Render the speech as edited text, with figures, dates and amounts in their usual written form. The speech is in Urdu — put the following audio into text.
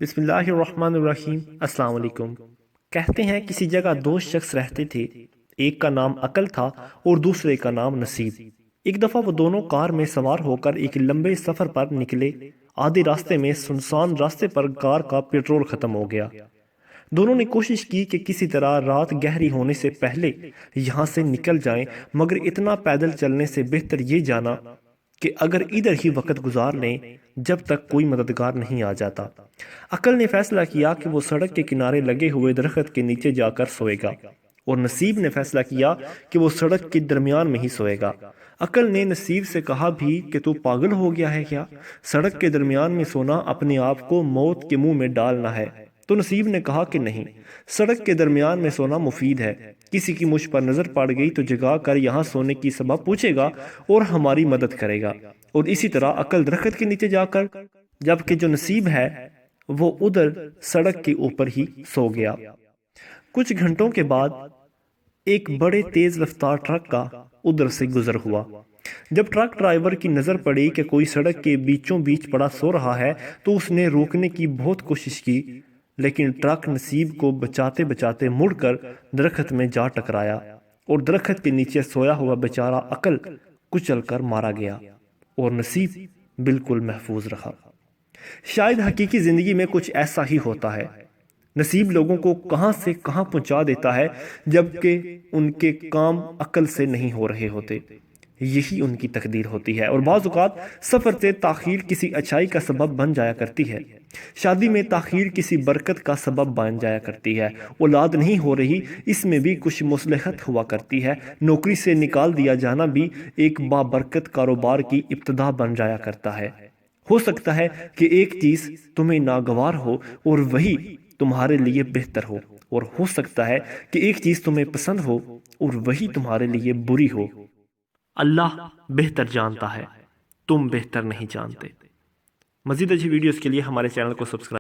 بسم اللہ الرحمن الرحیم۔ السلام علیکم۔ کہتے ہیں کسی جگہ دو شخص رہتے تھے، ایک کا نام عقل تھا اور دوسرے کا نام نصیب۔ ایک دفعہ وہ دونوں کار میں سوار ہو کر ایک لمبے سفر پر نکلے۔ آدھے راستے میں سنسان راستے پر کار کا پیٹرول ختم ہو گیا۔ دونوں نے کوشش کی کہ کسی طرح رات گہری ہونے سے پہلے یہاں سے نکل جائیں، مگر اتنا پیدل چلنے سے بہتر یہ جانا کہ اگر ادھر ہی وقت گزار لیں جب تک کوئی مددگار نہیں آ جاتا۔ عقل نے فیصلہ کیا کہ وہ سڑک کے کنارے لگے ہوئے درخت کے نیچے جا کر سوئے گا، اور نصیب نے فیصلہ کیا کہ وہ سڑک کے درمیان میں ہی سوئے گا۔ عقل نے نصیب سے کہا بھی کہ تو پاگل ہو گیا ہے کیا؟ سڑک کے درمیان میں سونا اپنے آپ کو موت کے منہ میں ڈالنا ہے۔ تو نصیب نے کہا کہ نہیں، سڑک کے درمیان میں سونا مفید ہے۔ کسی کی مجھ پر نظر پڑ گئی تو جگا کر یہاں سونے کی سبب پوچھے گا اور ہماری مدد کرے گا، اور اسی طرح عقل درخت کے نیچے جا کر، جبکہ جو نصیب ہے وہ ادھر سڑک کے اوپر ہی سو گیا۔ کچھ گھنٹوں کے بعد ایک بڑے تیز رفتار ٹرک کا ادھر سے گزر ہوا۔ جب ٹرک ڈرائیور کی نظر پڑی کہ کوئی سڑک کے بیچوں بیچ پڑا سو رہا ہے تو اس نے روکنے کی بہت کوشش کی، لیکن ٹرک نصیب کو بچاتے بچاتے مڑ کر درخت میں جا ٹکرایا، اور درخت کے نیچے سویا ہوا بیچارہ عقل کچل کر مارا گیا، اور نصیب بالکل محفوظ رہا۔ شاید حقیقی زندگی میں کچھ ایسا ہی ہوتا ہے۔ نصیب لوگوں کو کہاں سے کہاں پہنچا دیتا ہے، جبکہ ان کے کام عقل سے نہیں ہو رہے ہوتے۔ یہی ان کی تقدیر ہوتی ہے، اور بعض اوقات سفر سے تاخیر کسی اچھائی کا سبب بن جایا کرتی ہے۔ شادی میں تاخیر کسی برکت کا سبب بن جایا کرتی ہے۔ اولاد نہیں ہو رہی، اس میں بھی کچھ مصلحت ہوا کرتی ہے۔ نوکری سے نکال دیا جانا بھی ایک بابرکت کاروبار کی ابتدا بن جایا کرتا ہے۔ ہو سکتا ہے کہ ایک چیز تمہیں ناگوار ہو اور وہی تمہارے لیے بہتر ہو، اور ہو سکتا ہے کہ ایک چیز تمہیں پسند ہو اور وہی تمہارے لیے بری ہو۔ اللہ بہتر جانتا ہے، تم بہتر نہیں جانتے۔ مزید اچھی ویڈیوز کے لیے ہمارے چینل کو سبسکرائب